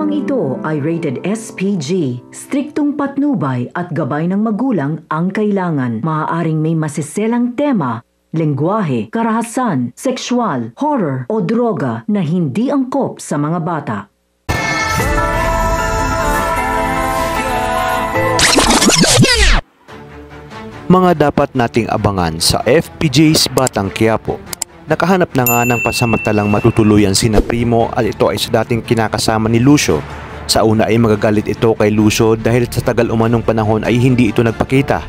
Programang ito ay rated SPG. Striktong patnubay at gabay ng magulang ang kailangan. Maaaring may masiselang tema, lengguwahe, karahasan, sexual, horror o droga na hindi angkop sa mga bata. Mga dapat nating abangan sa FPJ's Batang Quiapo. Nakahanap na nga ng pasamantalang matutuluyan sina Primo at ito ay sa dating kinakasama ni Lucio. Sa una ay magagalit ito kay Lucio dahil sa tagal umanong panahon ay hindi ito nagpakita.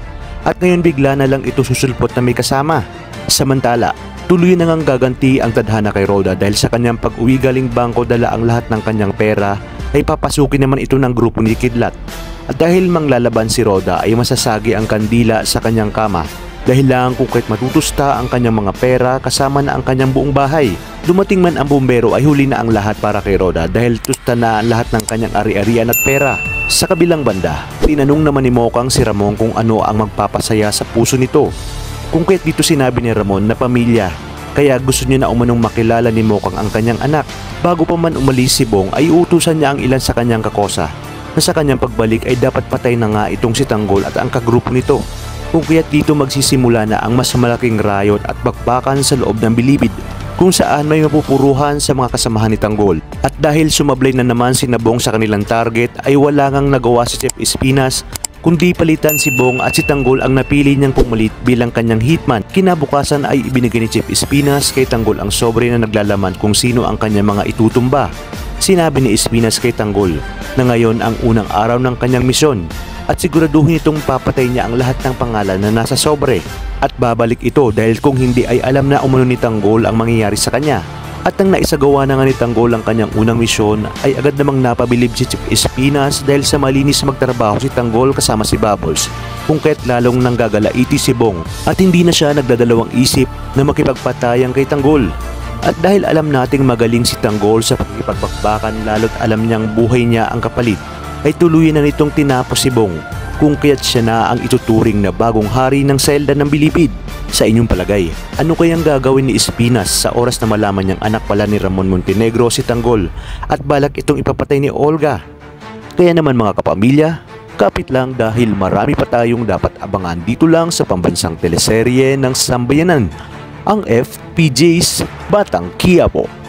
At ngayon bigla na lang ito susulpot na may kasama. Samantala, tuloy na ngang gaganti ang tadhana kay Rhoda dahil sa kanyang pag-uwi galing bangko dala ang lahat ng kanyang pera ay papasukin naman ito ng grupo ni Kidlat. At dahil manglalaban si Rhoda ay masasagi ang kandila sa kanyang kama. Dahil lang kung kahit matutusta ang kanyang mga pera kasama na ang kanyang buong bahay. Dumating man ang bumbero ay huli na ang lahat para kay Rhoda dahil tusta na ang lahat ng kanyang ari-arian at pera. Sa kabilang banda, tinanong naman ni Mokang si Ramon kung ano ang magpapasaya sa puso nito. Kung kahit dito sinabi ni Ramon na pamilya, kaya gusto niya na umanong makilala ni Mokang ang kanyang anak. Bago pa man umalis si Bong ay uutusan niya ang ilan sa kanyang kakosa na sa kanyang pagbalik ay dapat patay na nga itong si Tanggol at ang kagrupo nito. Kung kaya't dito magsisimula na ang mas malaking riot at bakbakan sa loob ng bilibid kung saan may mapupuruhan sa mga kasamahan ni Tanggol. At dahil sumablay na naman si Bong sa kanilang target ay wala ngang nagawa si Chef Espinas kundi palitan si Bong at si Tanggol ang napili niyang pumalit bilang kanyang hitman. Kinabukasan ay ibinigay ni Chef Espinas kay Tanggol ang sobre na naglalaman kung sino ang kanyang mga itutumba. Sinabi ni Espinas kay Tanggol na ngayon ang unang araw ng kanyang misyon at siguraduhin itong papatay niya ang lahat ng pangalan na nasa sobre at babalik ito dahil kung hindi ay alam na umano ni Tanggol ang mangyayari sa kanya. At nang naisagawa na nga ni Tanggol ang kanyang unang misyon ay agad namang napabilib si Chef Espinas dahil sa malinis magtrabaho si Tanggol kasama si Bubbles kung kaya't lalong nanggagalaiti si Bong at hindi na siya nagdadalawang isip na makipagpatayan kay Tanggol. At dahil alam nating magaling si Tanggol sa pagkipagbakbakan lalo't alam niyang buhay niya ang kapalit ay tuluyan na nitong tinapos si Bong kung kaya't siya na ang ituturing na bagong hari ng selda ng bilibid. Sa inyong palagay, ano kayang gagawin ni Espinas sa oras na malaman niyang anak pala ni Ramon Montenegro si Tanggol at balak itong ipapatay ni Olga? Kaya naman mga kapamilya, kapit lang dahil marami pa tayong dapat abangan dito lang sa pambansang teleserye ng Sambayanan, ang FPJ's Batang Quiapo.